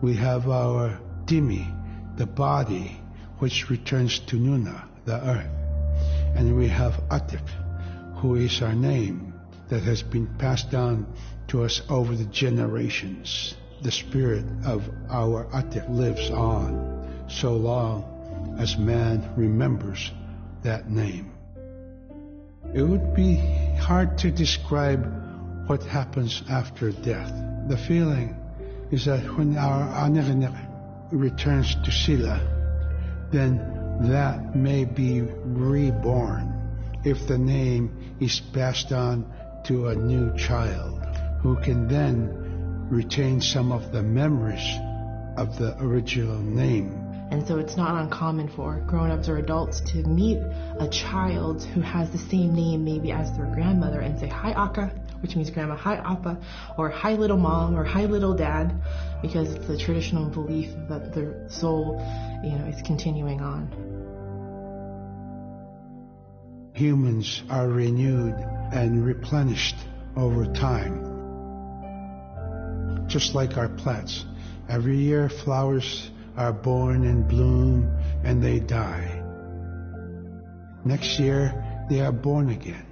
We have our Dimi, the body, which returns to Nuna, the earth. And we have Atik, who is our name that has been passed down to us over the generations. The spirit of our Atik lives on so long as man remembers that name. It would be hard to describe what happens after death. The feeling is that when our Anik returns to Sila, then that may be reborn if the name is passed on to a new child who can then retain some of the memories of the original name. And so it's not uncommon for grown-ups or adults to meet a child who has the same name maybe as their grandmother and say, "Hi Aka," which means grandma, "Hi Appa," or "Hi little mom," or "Hi little dad," because it's the traditional belief that the soul, is continuing on. Humans are renewed and replenished over time. Just like our plants. Every year flowers are born and bloom and they die. Next year they are born again.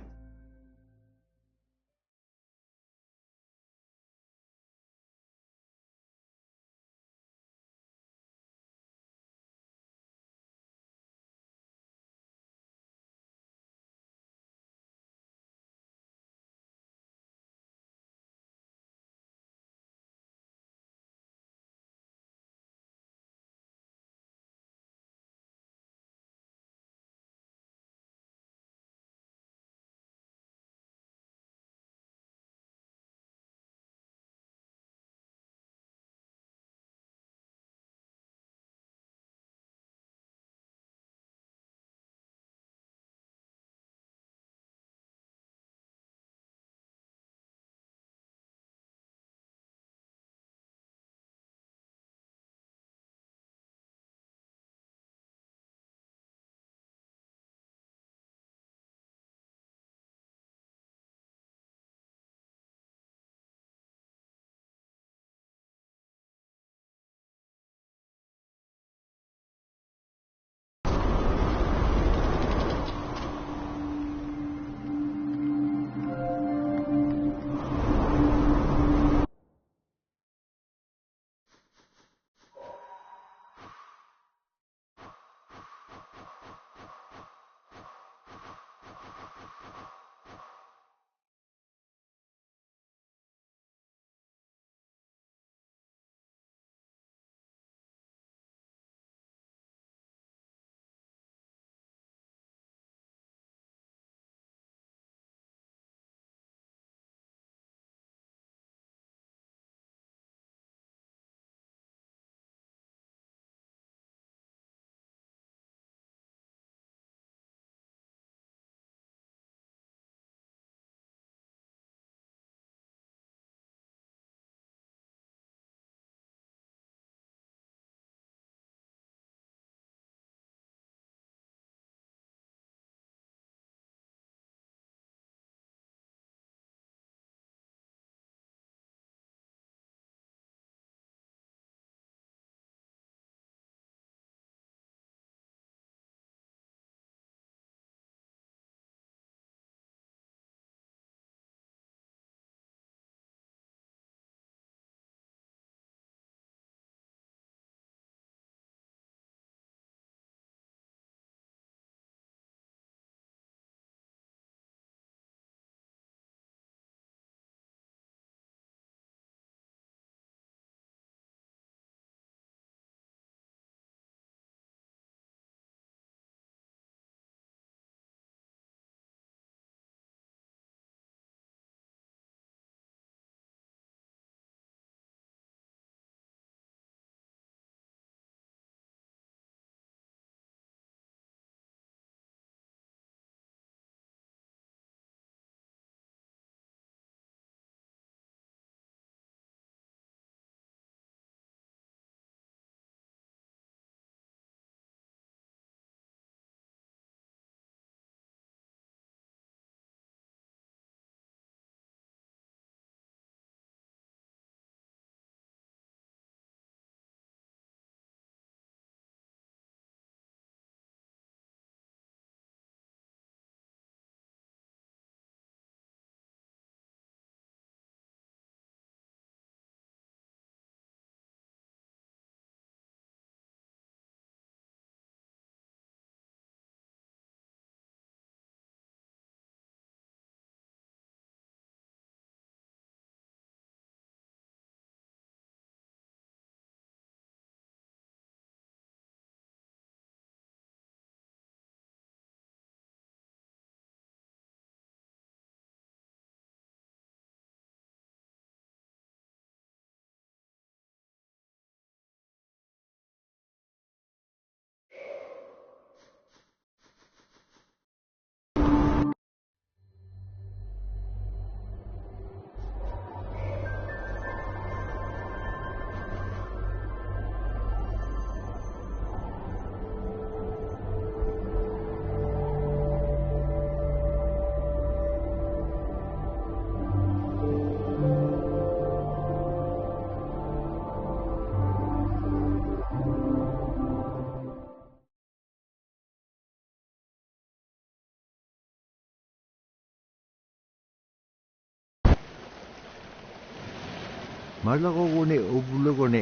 malakogone obulogone.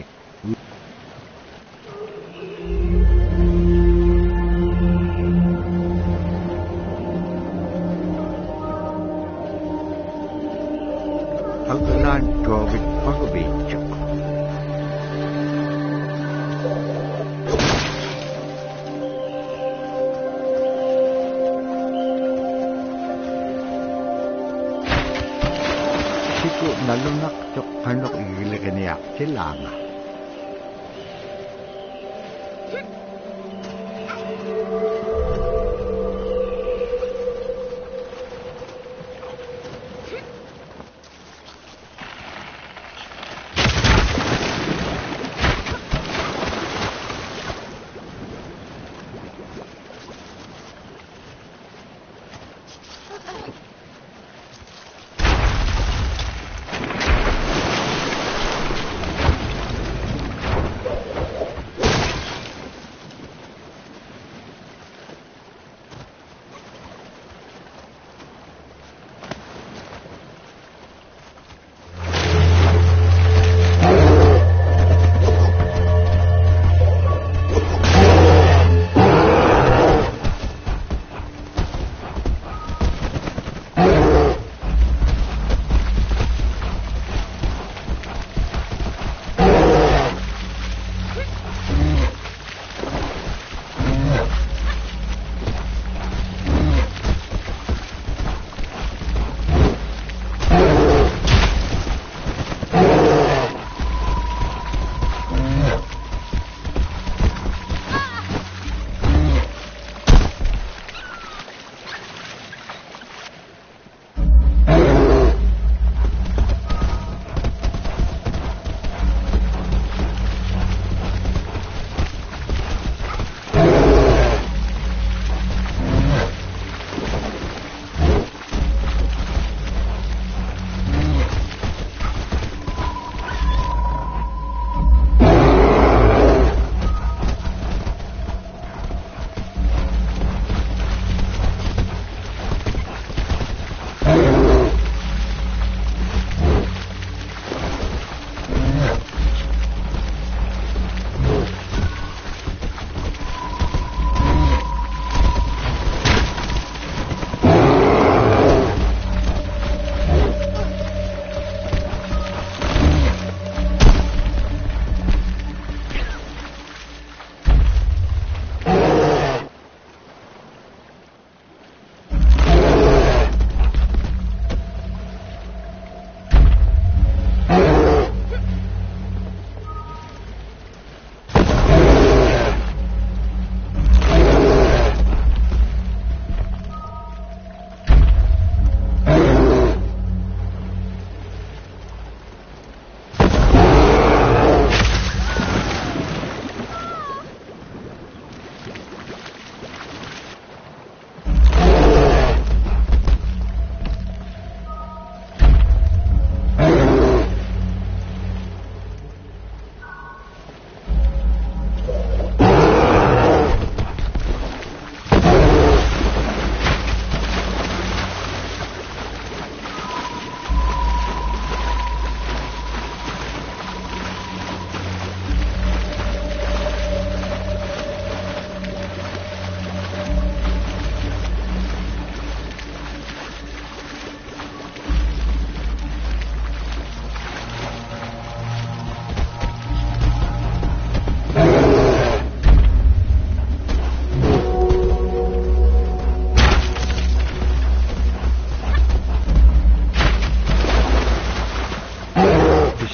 Agalan tawit pagabitsak. Siku nalunak tok panok igilaganiak silanga.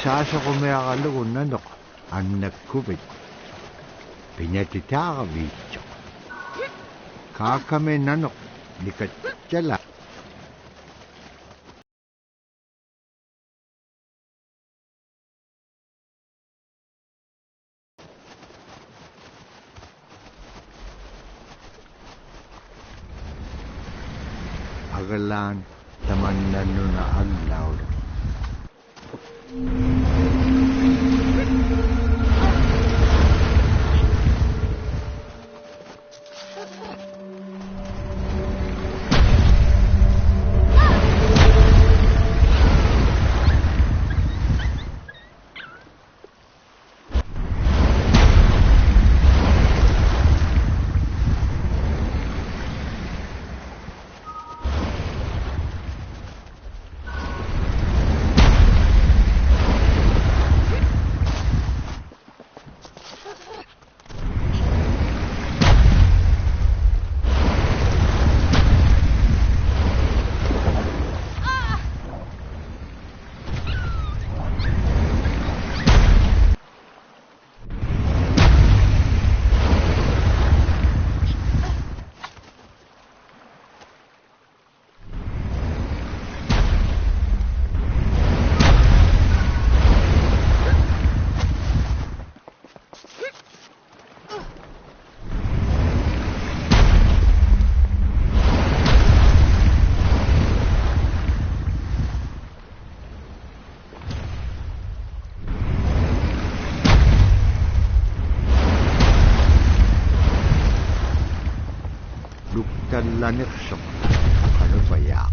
Sasa kumiyakalugon nanok ang nagkubit. Pinatitakavidyo. Kakame nanok likat tiyala. Agalan taman nano na aglaw. lanit siya. Ano ba yak?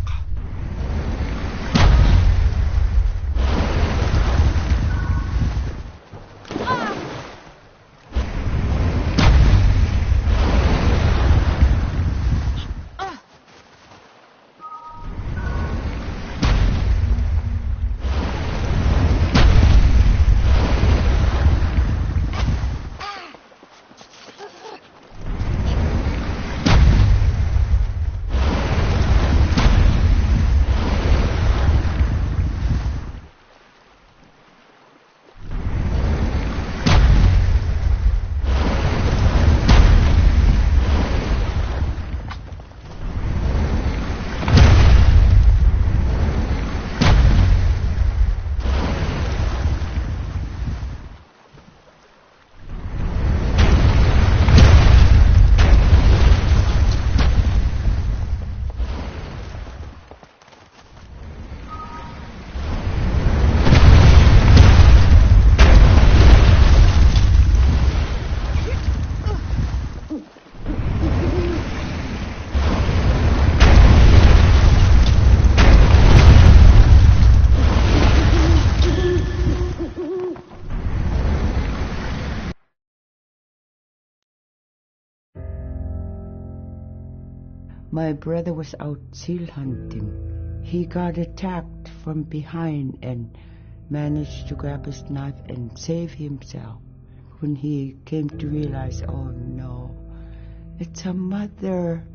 My brother was out seal hunting. He got attacked from behind and managed to grab his knife and save himself. When he came to realize, oh no, it's a mother.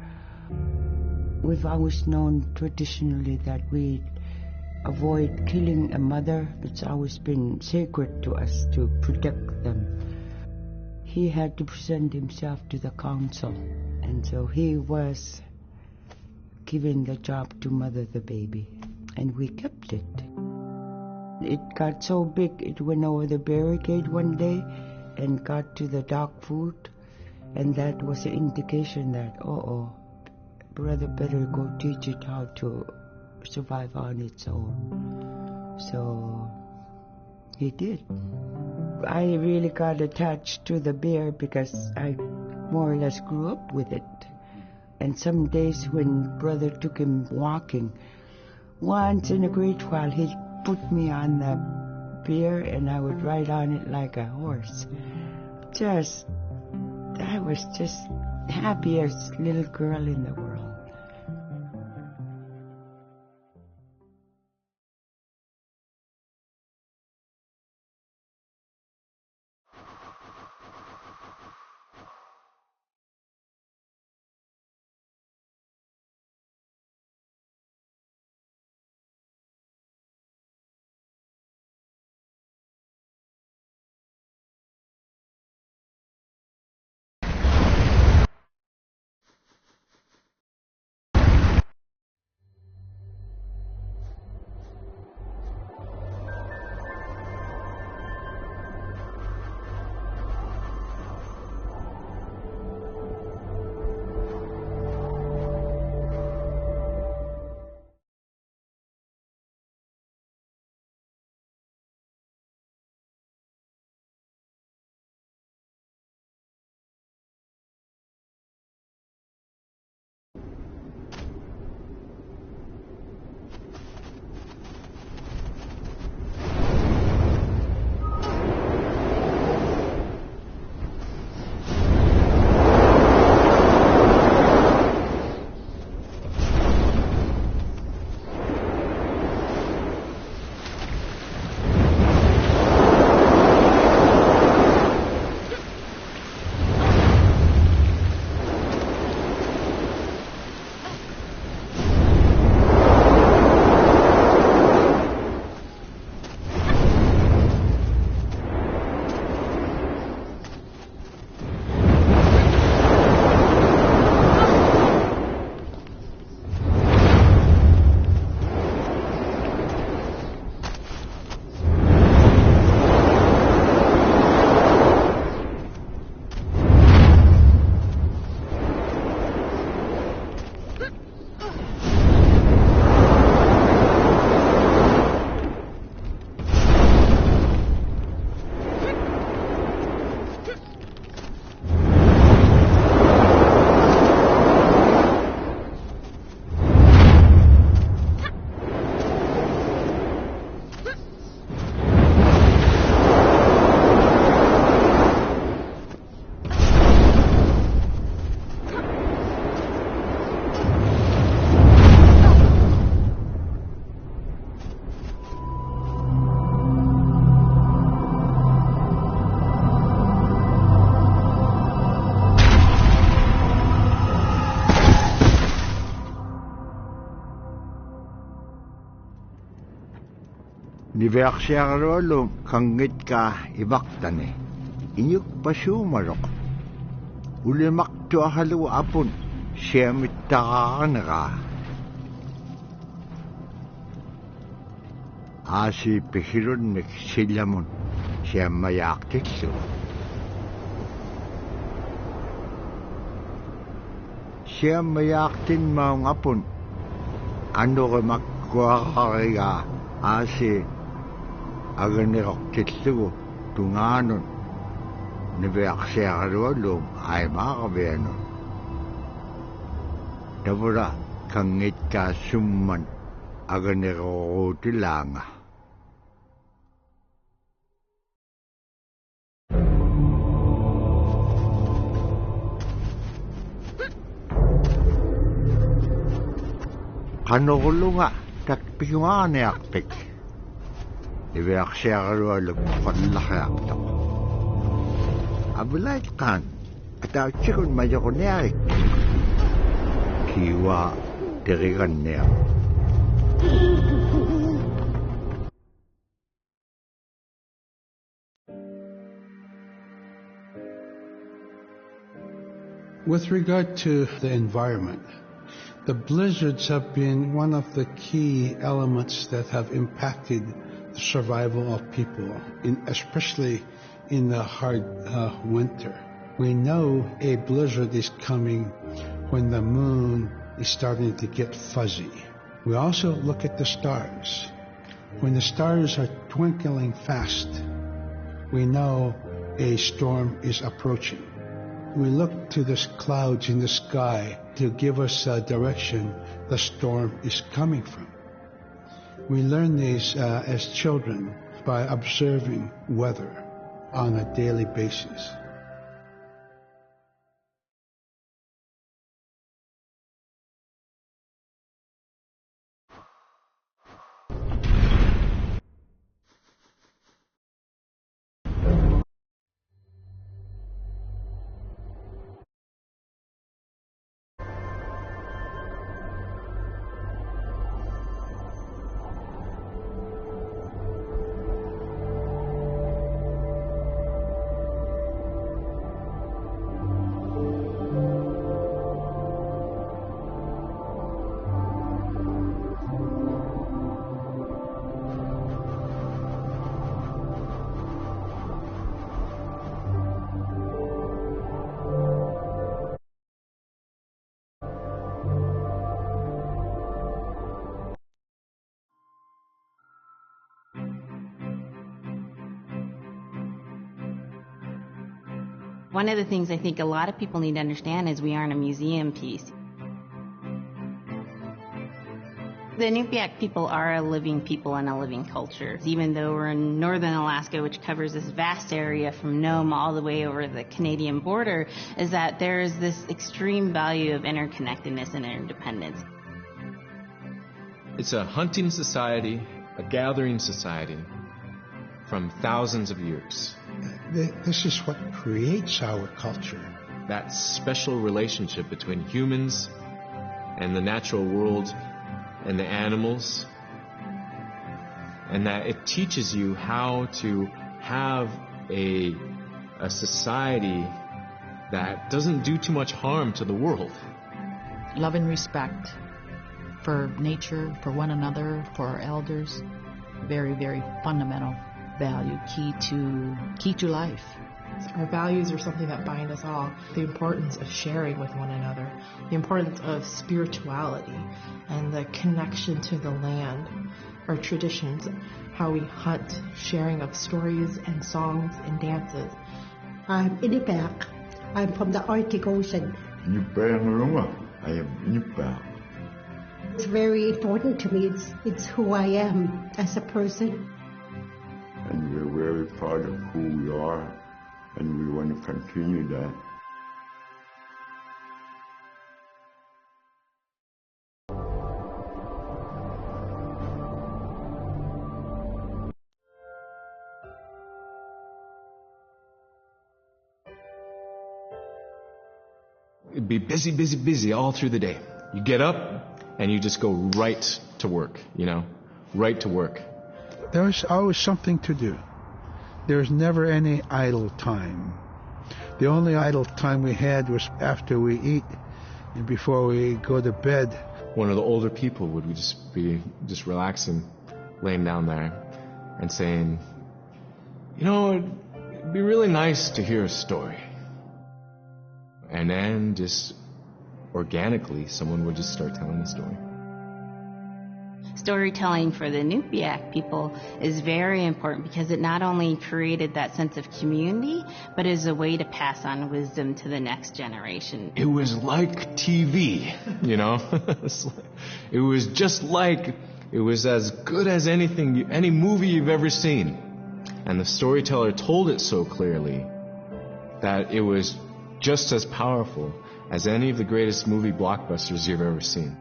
We've always known traditionally that we avoid killing a mother. It's always been sacred to us to protect them. He had to present himself to the council, and so he was given the job to mother the baby, and we kept it. It got so big it went over the barricade one day and got to the dog food, and that was an indication that, brother better go teach it how to survive on its own. So he did. I really got attached to the bear because I more or less grew up with it. And some days when brother took him walking, once in a great while he'd put me on the bear and I would ride on it like a horse. I was just happiest little girl in the world. Niveaksiarolo kangit ka ibaktane. Inyuk pasumarok. Ulimak tu ahalu apun. Siyamittakaan ka. Asi pihirun mek silamun. Siyamayaktikso. Siyamayaktin maung apun. Ano ka magkuhakariga. Asi aganirok kitlugo tunganon nibeaksiarolong ay makabeanon. Dabura kangit ka summan aganirok tilanga. Kanukulo nga takpingan yakpik. Nibeaksiarolong panlakayaktak. Abulait kan, ataw chikon mayakonearik. Kiwa dirigan niya. With regard to the environment, the blizzards have been one of the key elements that have impacted the survival of people, especially in the hard winter. We know a blizzard is coming when the moon is starting to get fuzzy. We also look at the stars. When the stars are twinkling fast, we know a storm is approaching. We look to the clouds in the sky to give us a direction the storm is coming from. We learn these as children by observing weather on a daily basis. One of the things I think a lot of people need to understand is we aren't a museum piece. The Inupiaq people are a living people and a living culture. Even though we're in northern Alaska, which covers this vast area from Nome all the way over the Canadian border, is that there is this extreme value of interconnectedness and interdependence. It's a hunting society, a gathering society from thousands of years. This is what creates our culture. That special relationship between humans and the natural world and the animals, and that it teaches you how to have a society that doesn't do too much harm to the world. Love and respect for nature, for one another, for our elders. Very, very fundamental value, key to life. Our values are something that bind us all. The importance of sharing with one another, the importance of spirituality, and the connection to the land, our traditions, how we hunt, sharing of stories and songs and dances. I'm Inupiaq. I'm from the Arctic Ocean. I am Inupiaq. It's very important to me. It's who I am as a person. And we're very proud of who we are, and we want to continue that. It'd be busy, busy, busy all through the day. You get up and you just go right to work, right to work. There was always something to do. There was never any idle time. The only idle time we had was after we eat and before we go to bed. One of the older people would be relaxing, laying down there and saying, you know, it'd be really nice to hear a story. And then just organically, someone would just start telling the story. Storytelling for the Inupiaq people is very important because it not only created that sense of community, but is a way to pass on wisdom to the next generation. It was like TV, you know? It was just like, it was as good as any movie you've ever seen. And the storyteller told it so clearly that it was just as powerful as any of the greatest movie blockbusters you've ever seen.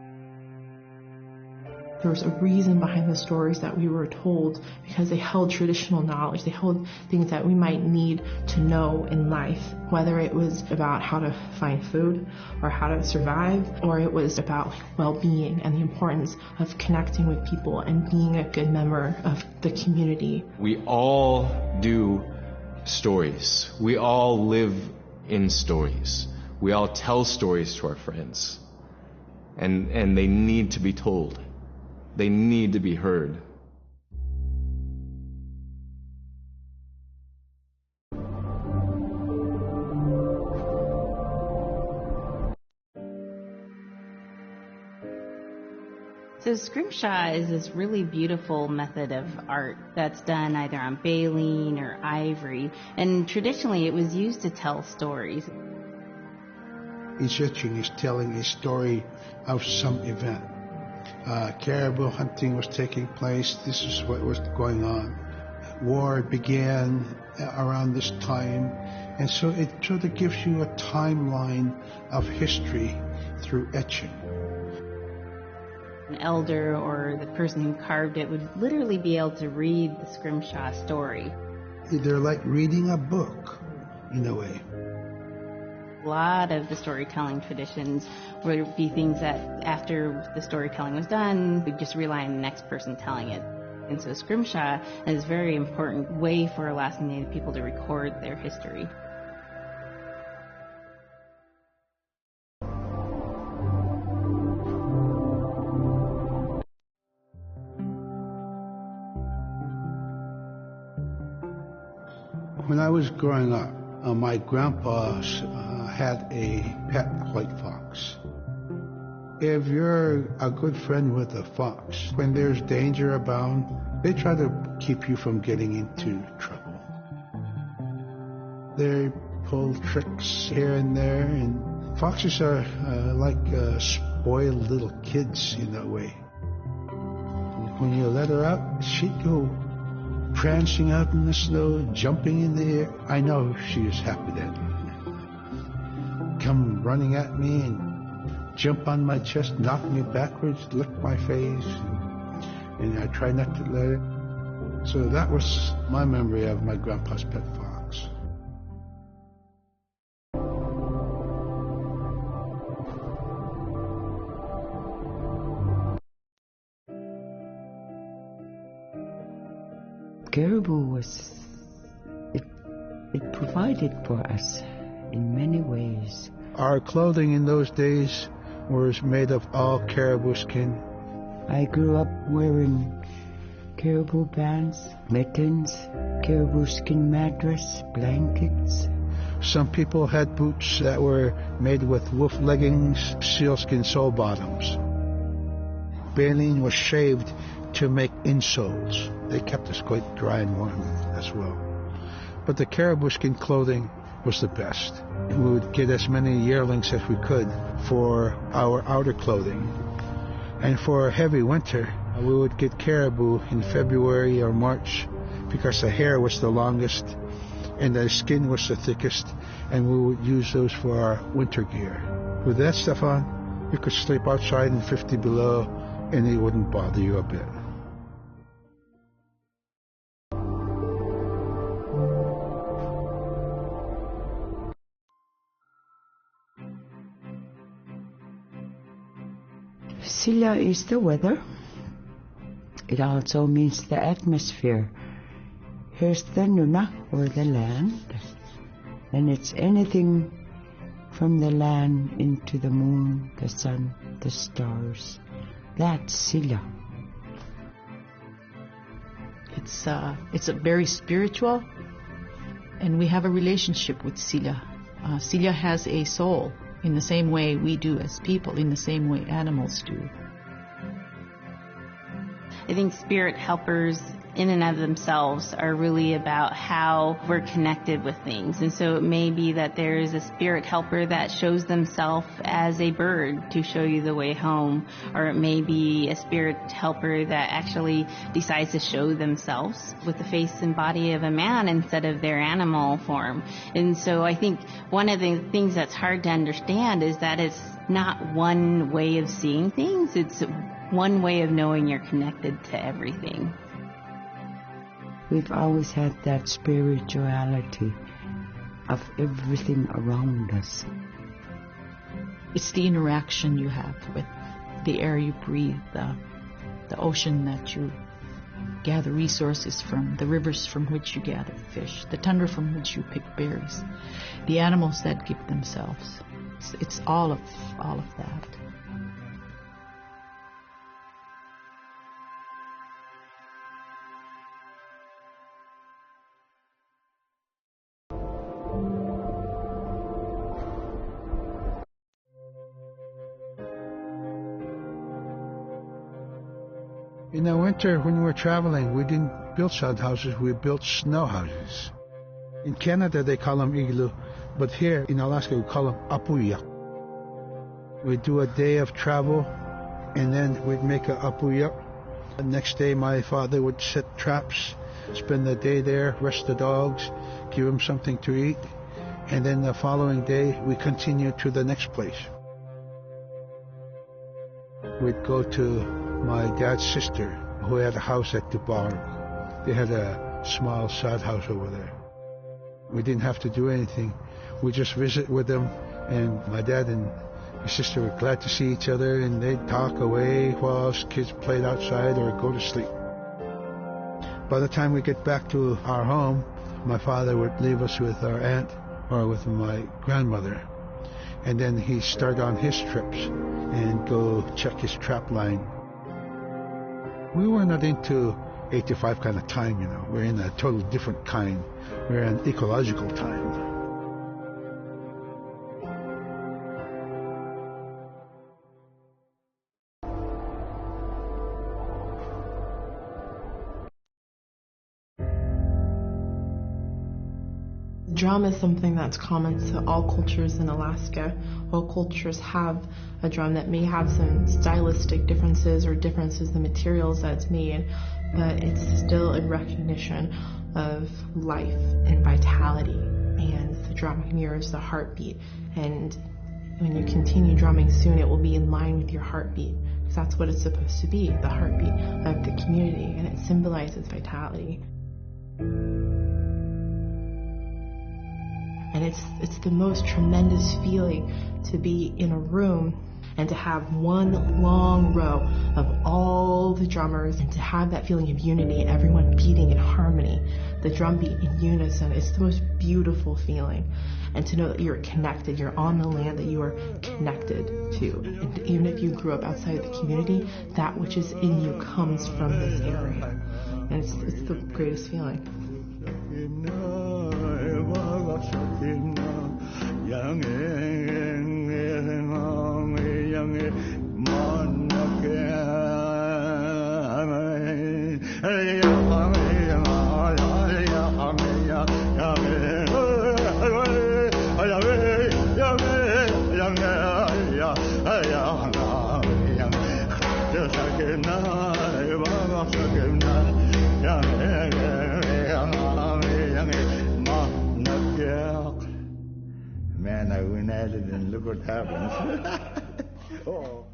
There was a reason behind the stories that we were told because they held traditional knowledge. They held things that we might need to know in life, whether it was about how to find food or how to survive, or it was about well-being and the importance of connecting with people and being a good member of the community. We all do stories. We all live in stories. We all tell stories to our friends. And they need to be told. They need to be heard. So scrimshaw is this really beautiful method of art that's done either on baleen or ivory, and traditionally it was used to tell stories. Each etching is telling a story of some event. Caribou hunting was taking place. This is what was going on. War began around this time, and so it sort of gives you a timeline of history through etching. An elder or the person who carved it would literally be able to read the scrimshaw story. They're like reading a book, in a way. A lot of the storytelling traditions would be things that after the storytelling was done, we'd just rely on the next person telling it. And so scrimshaw is a very important way for Alaskan Native people to record their history. When I was growing up, my grandpa had a pet white fox. If you're a good friend with a fox, when there's danger abound, they try to keep you from getting into trouble. They pull tricks here and there, and foxes are like spoiled little kids in a way. When you let her out, she'd go prancing out in the snow, jumping in the air. I know she was happy then. Come running at me and jump on my chest, knock me backwards, lick my face, and I try not to let it. So that was my memory of my grandpa's pet fox. Caribou it provided for us in many ways. Our clothing in those days was made of all caribou skin. I grew up wearing caribou bands, mittens, caribou skin mattress, blankets. Some people had boots that were made with wolf leggings, sealskin sole bottoms. Baleen was shaved to make insoles. They kept us quite dry and warm as well. But the caribou skin clothing was the best. We would get as many yearlings as we could for our outer clothing. And for a heavy winter, we would get caribou in February or March because the hair was the longest and the skin was the thickest, and we would use those for our winter gear. With that stuff on, you could sleep outside in 50 below and it wouldn't bother you a bit. Silla is the weather. It also means the atmosphere. Here's the Nuna, or the land, and it's anything from the land into the moon, the sun, the stars. That's Sila. It's a very spiritual, and we have a relationship with Sila. Sila has a soul in the same way we do as people, in the same way animals do. I think spirit helpers in and of themselves are really about how we're connected with things. And so it may be that there is a spirit helper that shows themselves as a bird to show you the way home, or it may be a spirit helper that actually decides to show themselves with the face and body of a man instead of their animal form. And so I think one of the things that's hard to understand is that it's not one way of seeing things, it's one way of knowing you're connected to everything. We've always had that spirituality of everything around us. It's the interaction you have with the air you breathe, the ocean that you gather resources from, the rivers from which you gather fish, the tundra from which you pick berries, the animals that give themselves. It's all of that. In the winter, when we were traveling, we didn't build sod houses, we built snow houses. In Canada, they call them igloo, but here in Alaska, we call them apuya. We'd do a day of travel, and then we'd make a apuya. The next day, my father would set traps, spend the day there, rest the dogs, give them something to eat, and then the following day, we continued to the next place. We'd go to my dad's sister, who had a house at Dubarg. They had a small sod house over there. We didn't have to do anything. We just visit with them, and my dad and his sister were glad to see each other, and they'd talk away while us kids played outside or go to sleep. By the time we get back to our home, my father would leave us with our aunt or with my grandmother, and then he'd start on his trips and go check his trap line. We were not into 8 to 5 kind of time, you know. We're in a totally different kind. We're in ecological time. Drum is something that's common to all cultures in Alaska. All cultures have a drum that may have some stylistic differences or differences in the materials that it's made, but it's still in recognition of life and vitality. And the drum mirrors the heartbeat. And when you continue drumming soon, it will be in line with your heartbeat, because that's what it's supposed to be, the heartbeat of the community, and it symbolizes vitality. And it's the most tremendous feeling to be in a room and to have one long row of all the drummers and to have that feeling of unity, everyone beating in harmony, the drum beat in unison. It's the most beautiful feeling. And to know that you're connected, you're on the land that you are connected to. And even if you grew up outside of the community, that which is in you comes from this area. And it's the greatest feeling. Man, I went at it and look what happens. Oh.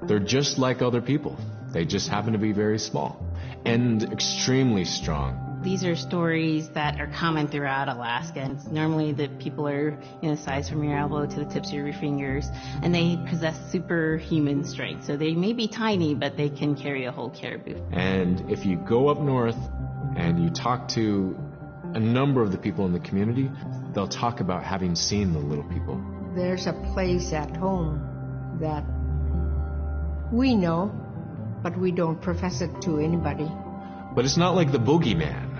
They're just like other people. They just happen to be very small and extremely strong. These are stories that are common throughout Alaska. It's normally the people are the size from your elbow to the tips of your fingers, and they possess superhuman strength. So they may be tiny, but they can carry a whole caribou. And if you go up north and you talk to a number of the people in the community, they'll talk about having seen the little people. There's a place at home that we know, but we don't profess it to anybody. But it's not like the boogeyman.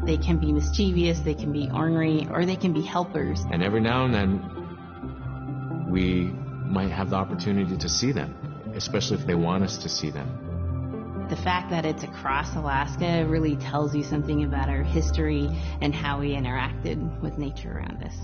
They can be mischievous, they can be ornery, or they can be helpers. And every now and then, we might have the opportunity to see them, especially if they want us to see them. The fact that it's across Alaska really tells you something about our history and how we interacted with nature around us.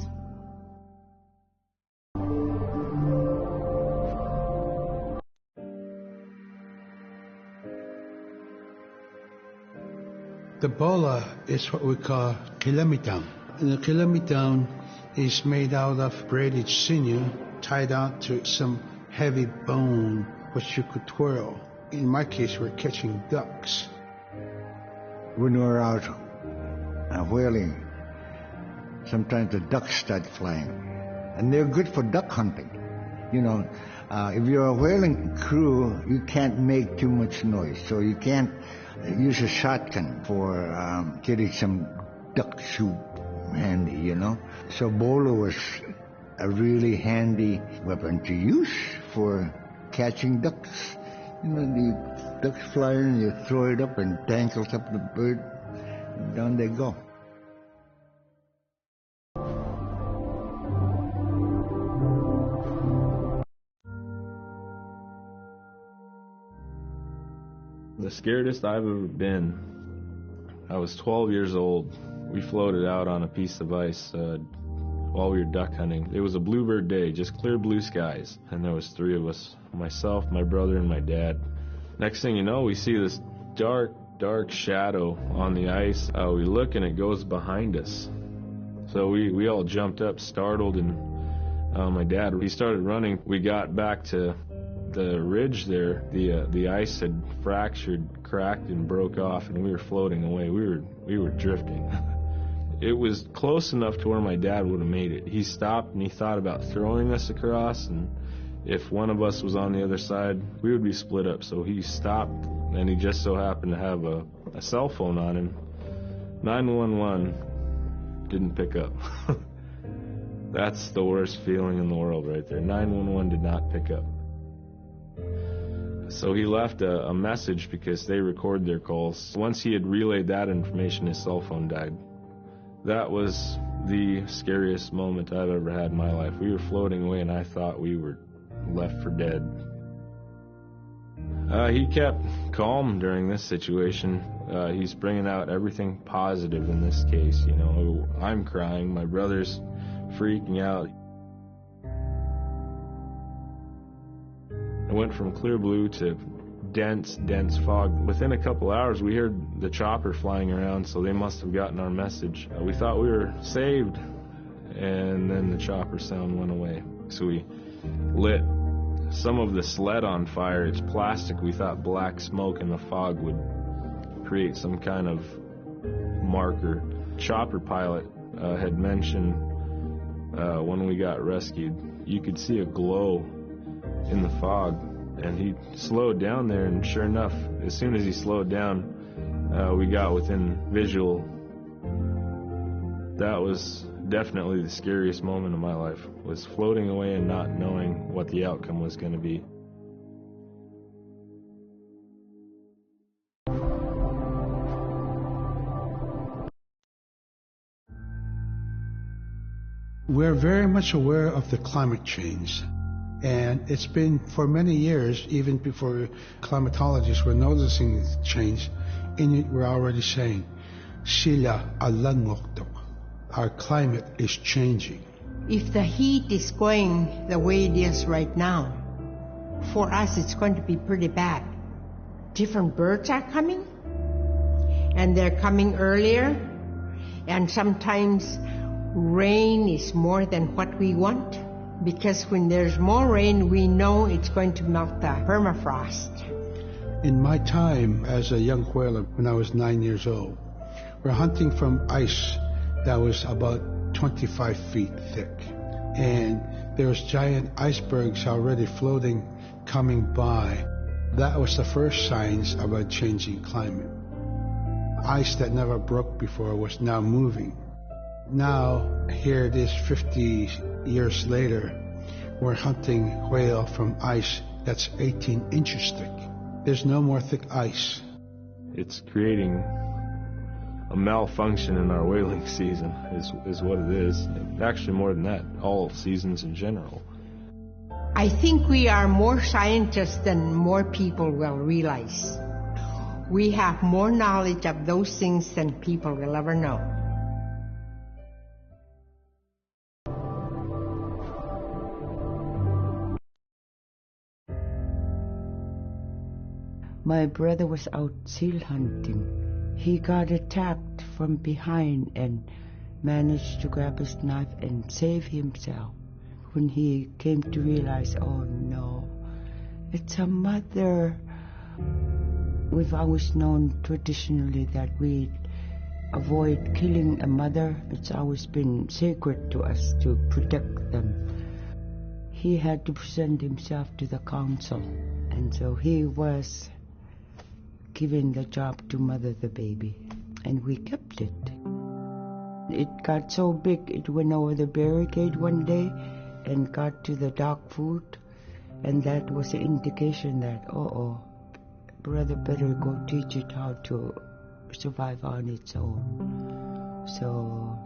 The bola is what we call kilamitang. And the kilamitang is made out of braided sinew tied out to some heavy bone which you could twirl. In my case, we're catching ducks. When we're out whaling, sometimes the ducks start flying. And they're good for duck hunting. If you're a whaling crew, you can't make too much noise. So you can't use a shotgun for getting some duck soup handy, So bola was a really handy weapon to use for catching ducks. The ducks fly in, you throw it up and tangles up the bird, and down they go. The scaredest I've ever been, I was 12 years old. We floated out on a piece of ice while we were duck hunting. It was a bluebird day, just clear blue skies, and there was 3 of us, myself, my brother, and my dad. Next thing you know, we see this dark shadow on the ice. We look and it goes behind us. So we all jumped up, startled, and my dad, he started running. We got back to the ridge there. The ice had fractured, cracked, and broke off, and we were floating away. We were drifting. It was close enough to where my dad would have made it. He stopped and he thought about throwing us across, and if one of us was on the other side, we would be split up. So he stopped, and he just so happened to have a cell phone on him. 911 didn't pick up. That's the worst feeling in the world right there. 911 did not pick up. So he left a message because they record their calls. Once he had relayed that information, his cell phone died. That was the scariest moment I've ever had in my life. We were floating away and I thought we were left for dead. He kept calm during this situation. He's bringing out everything positive in this case. I'm crying, my brother's freaking out. It went from clear blue to dense fog. Within a couple hours, we heard the chopper flying around, so they must have gotten our message. We thought we were saved, and then the chopper sound went away. So we lit some of the sled on fire. It's plastic. We thought black smoke in the fog would create some kind of marker. Chopper pilot had mentioned when we got rescued, you could see a glow in the fog, and he slowed down there, and sure enough, as soon as he slowed down, we got within visual. That was definitely the scariest moment of my life, was floating away and not knowing what the outcome was going to be. We're very much aware of the climate change. And it's been for many years, even before climatologists were noticing change, Inuit were already saying, Sila alanngoktok. Our climate is changing. If the heat is going the way it is right now, for us it's going to be pretty bad. Different birds are coming, and they're coming earlier, and sometimes rain is more than what we want. Because when there's more rain, we know it's going to melt the permafrost. In my time as a young whaler, when I was 9 years old, we're hunting from ice that was about 25 feet thick. And there was giant icebergs already floating, coming by. That was the first signs of a changing climate. Ice that never broke before was now moving. Now, here it is 50 years later, we're hunting whale from ice that's 18 inches thick. There's no more thick ice. It's creating a malfunction in our whaling season is what it is. Actually, more than that, all seasons in general. I think we are more scientists than more people will realize. We have more knowledge of those things than people will ever know. My brother was out seal hunting. He got attacked from behind and managed to grab his knife and save himself. When he came to realize, oh no, it's a mother. We've always known traditionally that we avoid killing a mother. It's always been sacred to us to protect them. He had to present himself to the council, and so he was given the job to mother the baby, and we kept it. It got so big it went over the barricade one day and got to the dog food, and that was an indication that, brother better go teach it how to survive on its own. So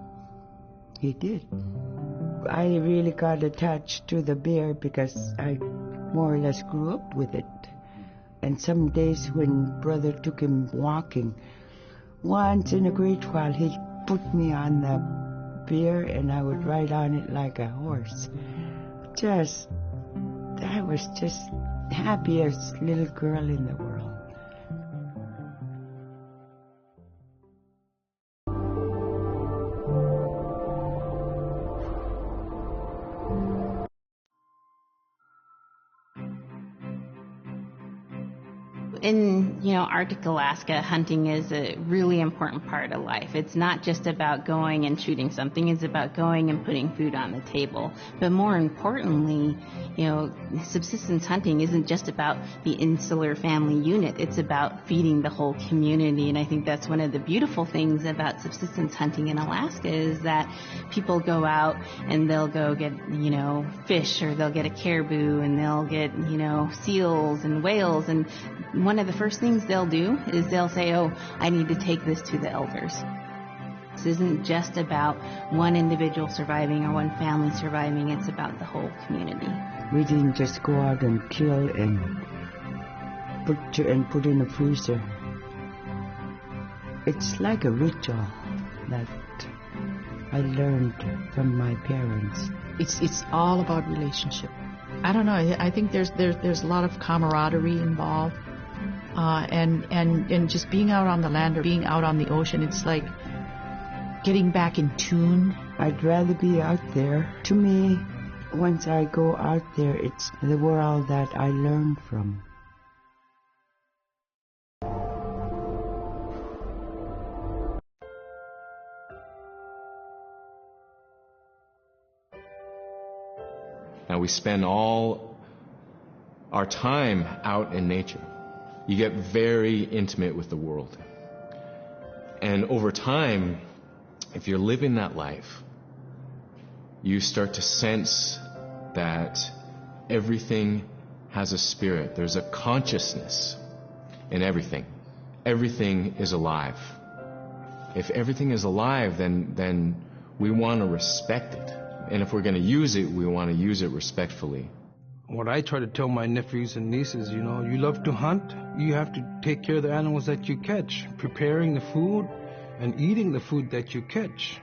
he did. I really got attached to the bear because I more or less grew up with it. And some days when brother took him walking, once in a great while he'd put me on the bear and I would ride on it like a horse. I was just happiest little girl in the world. In, Arctic Alaska, hunting is a really important part of life. It's not just about going and shooting something. It's about going and putting food on the table. But more importantly, subsistence hunting isn't just about the insular family unit. It's about feeding the whole community. And I think that's one of the beautiful things about subsistence hunting in Alaska is that people go out and they'll go get, fish, or they'll get a caribou, and they'll get, seals and whales. And one of the first things they'll do is they'll say, I need to take this to the elders. This isn't just about one individual surviving or one family surviving. It's about the whole community. We didn't just go out and kill and put in a freezer. It's like a ritual that I learned from my parents. It's all about relationship. I don't know. I think there's a lot of camaraderie involved. And just being out on the land or being out on the ocean, it's like getting back in tune. I'd rather be out there. To me, once I go out there, it's the world that I learn from. Now we spend all our time out in nature. You get very intimate with the world. And over time, if you're living that life, you start to sense that everything has a spirit. There's a consciousness in everything. Everything is alive. If everything is alive, then we want to respect it. And if we're going to use it, we want to use it respectfully. What I try to tell my nephews and nieces, you love to hunt, you have to take care of the animals that you catch, preparing the food and eating the food that you catch.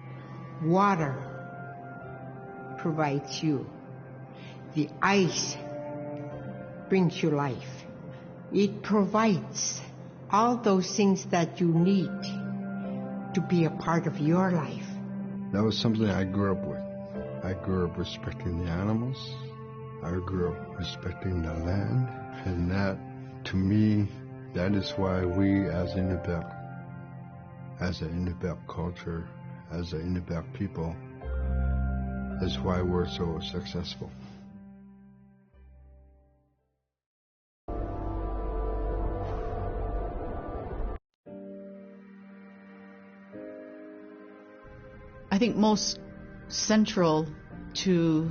Water provides you. The ice brings you life. It provides all those things that you need to be a part of your life. That was something I grew up with. I grew up respecting the animals. I grew up respecting the land. And that, to me, that is why we as Inupiaq, as an Inupiaq culture, as an Inupiaq people, that's why we're so successful. I think most central to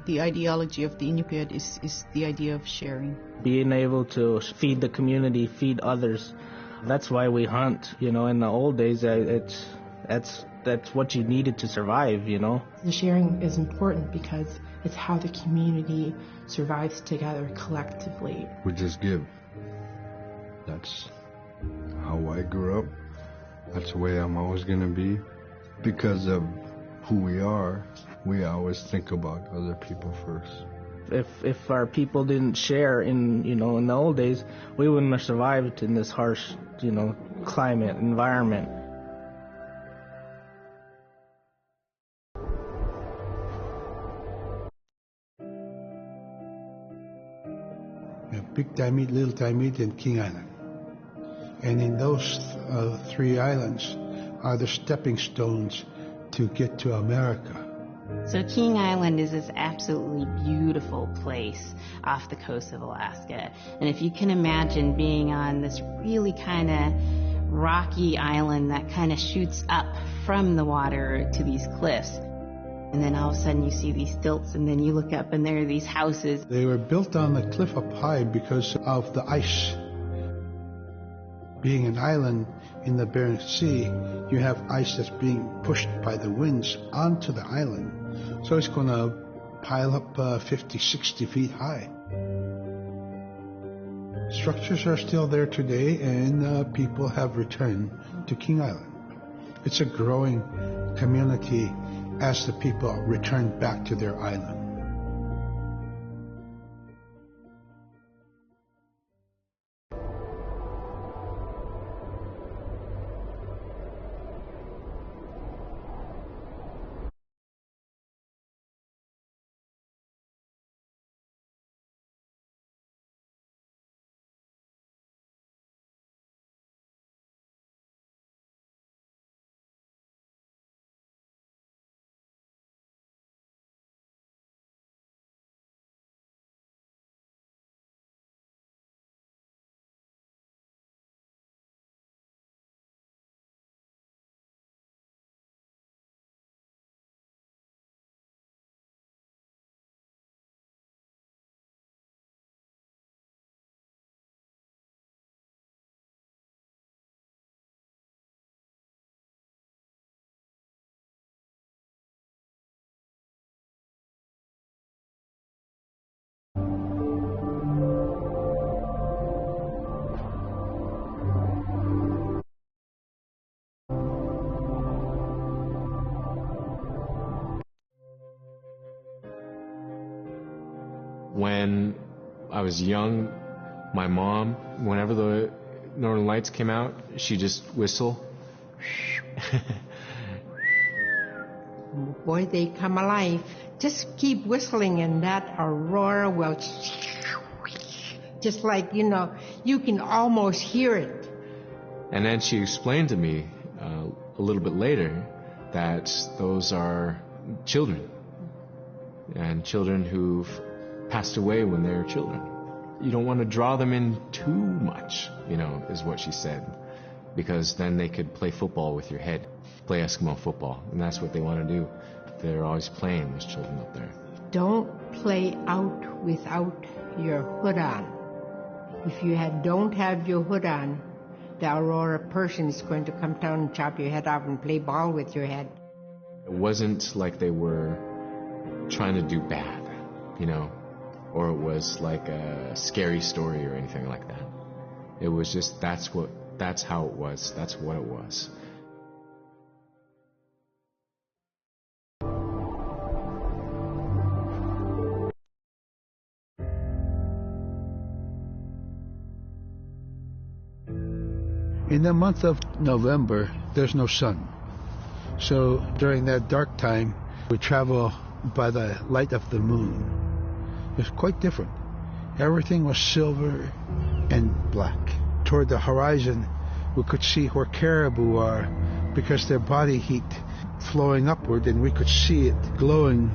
the ideology of the Inupiat is the idea of sharing. Being able to feed the community, feed others. That's why we hunt. You know, in the old days, that's what you needed to survive, you know. The sharing is important because it's how the community survives together collectively. We just give. That's how I grew up. That's the way I'm always going to be. Because of who we are, we always think about other people first. If our people didn't share in the old days, we wouldn't have survived in this harsh, climate, environment. We have Big Diamond, Little Diamond, and King Island. And in those 3 islands are the stepping stones to get to America. So King Island is this absolutely beautiful place off the coast of Alaska. And if you can imagine being on this really kind of rocky island that kind of shoots up from the water to these cliffs, and then all of a sudden you see these stilts, and then you look up and there are these houses. They were built on the cliff up high because of the ice. Being an island in the Bering Sea, you have ice that's being pushed by the winds onto the island. So it's going to pile up 50, 60 feet high. Structures are still there today, and people have returned to King Island. It's a growing community as the people return back to their island. When I was young, my mom, whenever the Northern Lights came out, she'd just whistle. Boy, they come alive. Just keep whistling and that aurora will... Just like, you can almost hear it. And then she explained to me a little bit later that those are children. And children who've passed away when they were children. You don't want to draw them in too much, is what she said. Because then they could play football with your head, play Eskimo football. And that's what they want to do. They're always playing, those children up there. Don't play out without your hood on. If you don't have your hood on, the aurora person is going to come down and chop your head off and play ball with your head. It wasn't like they were trying to do bad, or it was like a scary story or anything like that. It was just, that's how it was. That's what it was. In the month of November, there's no sun. So during that dark time, we travel by the light of the moon. It was quite different. Everything was silver and black. Toward the horizon, we could see where caribou are because their body heat flowing upward, and we could see it glowing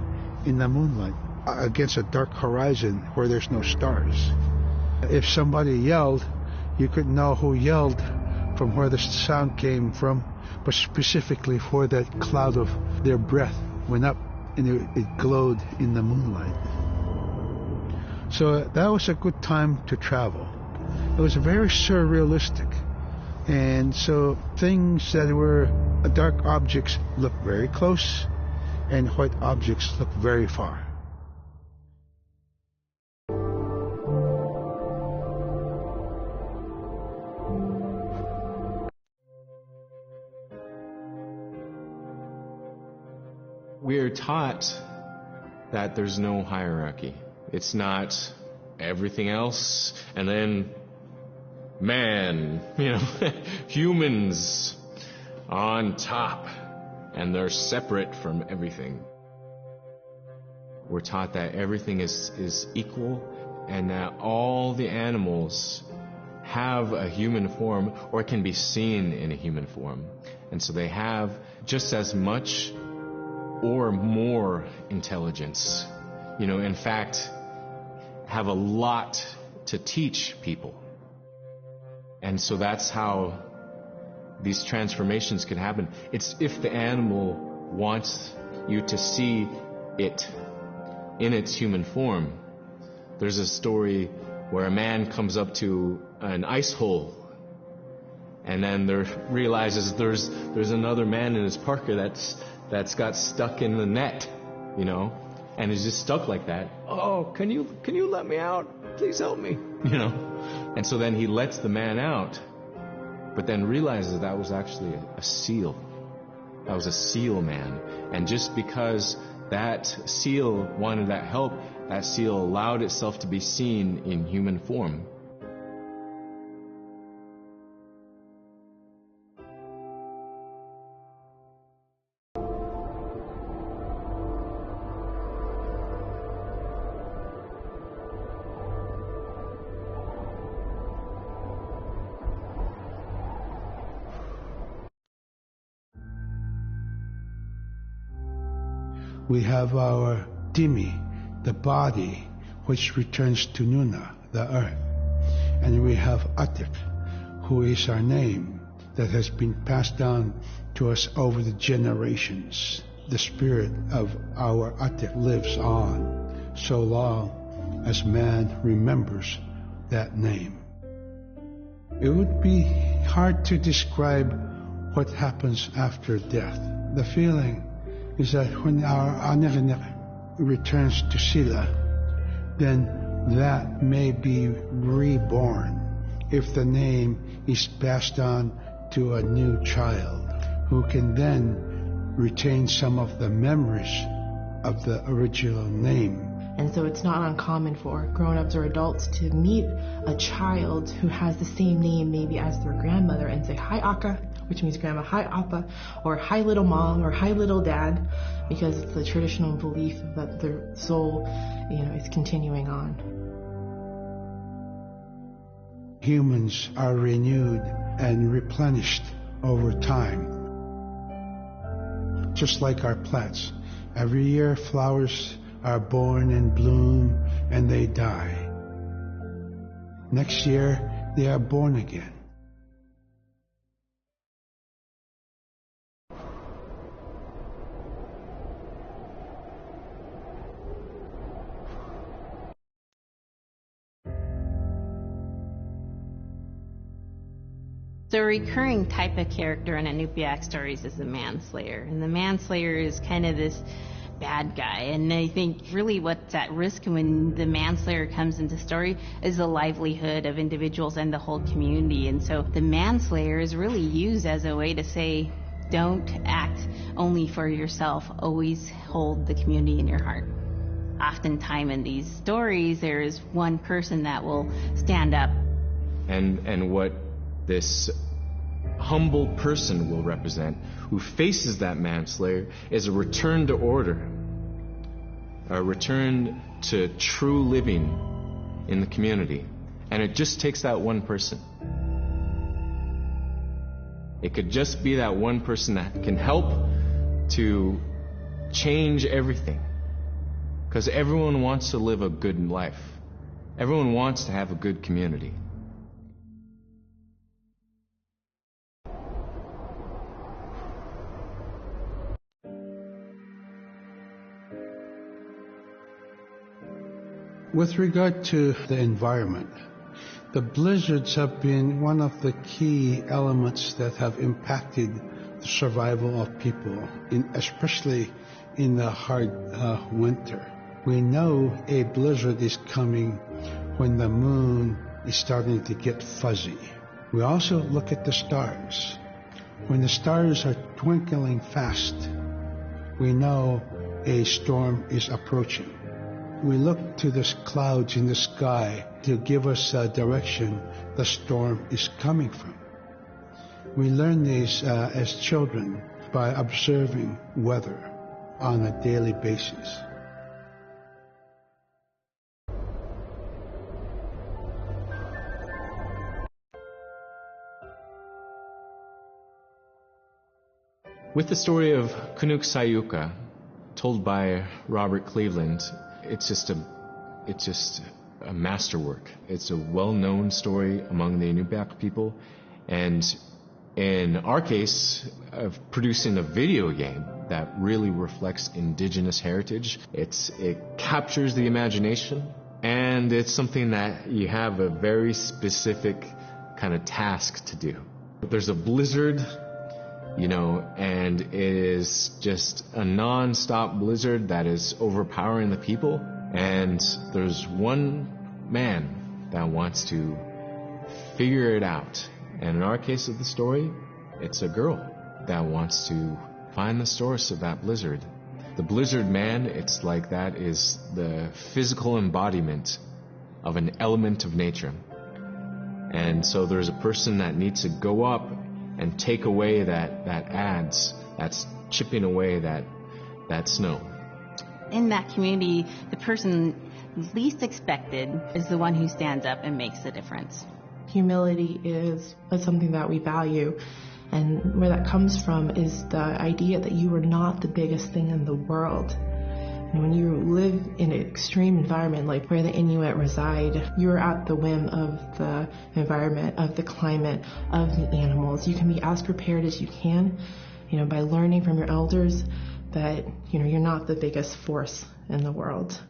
in the moonlight against a dark horizon where there's no stars. If somebody yelled, you could know who yelled from where the sound came from, but specifically where that cloud of their breath went up and it glowed in the moonlight. So that was a good time to travel. It was very surrealistic. And so things that were dark objects look very close, and white objects look very far. We're taught that there's no hierarchy. It's not everything else and then man, humans on top, and they're separate from everything. We're taught that everything is equal, and that all the animals have a human form or can be seen in a human form. And so they have just as much or more intelligence. In fact, have a lot to teach people. And so that's how these transformations can happen. It's if the animal wants you to see it in its human form. There's a story where a man comes up to an ice hole, and then realizes there's another man in his parka that's got stuck in the net, and is just stuck like that. Oh, can you let me out? Please help me, And so then he lets the man out, but then realizes that was actually a seal. That was a seal man. And just because that seal wanted that help, that seal allowed itself to be seen in human form. We have our Timi, the body, which returns to Nuna, the earth. And we have Atik, who is our name that has been passed down to us over the generations. The spirit of our Atik lives on so long as man remembers that name. It would be hard to describe what happens after death. The feeling is that when our Aniganik returns to Sila, then that may be reborn if the name is passed on to a new child who can then retain some of the memories of the original name. And so it's not uncommon for grown-ups or adults to meet a child who has the same name maybe as their grandmother and say, "Hi, Aka," which means grandma, "Hi, Appa," or "Hi, little mom," or "Hi, little dad," because it's the traditional belief that the soul, is continuing on. Humans are renewed and replenished over time. Just like our plants. Every year flowers are born and bloom and they die. Next year they are born again. So a recurring type of character in Inupiaq stories is the manslayer. And the manslayer is kind of this bad guy. And I think really what's at risk when the manslayer comes into story is the livelihood of individuals and the whole community. And so the manslayer is really used as a way to say, don't act only for yourself. Always hold the community in your heart. Oftentimes in these stories, there is one person that will stand up. And what this humble person will represent, who faces that manslayer, is a return to order. a return to true living in the community. And it just takes that one person. It could just be that one person that can help to change everything. Because everyone wants to live a good life. Everyone wants to have a good community. With regard to the environment, the blizzards have been one of the key elements that have impacted the survival of people, especially in the hard winter. We know a blizzard is coming when the moon is starting to get fuzzy. We also look at the stars. When the stars are twinkling fast, we know a storm is approaching. We look to the clouds in the sky to give us a direction the storm is coming from. We learn these as children by observing weather on a daily basis. With the story of Kunuk Sayuka, told by Robert Cleveland, it's just a masterwork. It's a well-known story among the Inupiaq people, and in our case, of producing a video game that really reflects indigenous heritage. It captures the imagination, and it's something that you have a very specific kind of task to do. There's a blizzard, and it is just a non-stop blizzard that is overpowering the people. And there's one man that wants to figure it out. And in our case of the story, it's a girl that wants to find the source of that blizzard. The blizzard man, it's like that is the physical embodiment of an element of nature. And so there's a person that needs to go up and take away that's chipping away that snow. In that community, the person least expected is the one who stands up and makes the difference. Humility is something that we value, and where that comes from is the idea that you are not the biggest thing in the world. And when you live in an extreme environment like where the Inuit reside, you're at the whim of the environment, of the climate, of the animals. You can be as prepared as you can, by learning from your elders, but you're not the biggest force in the world.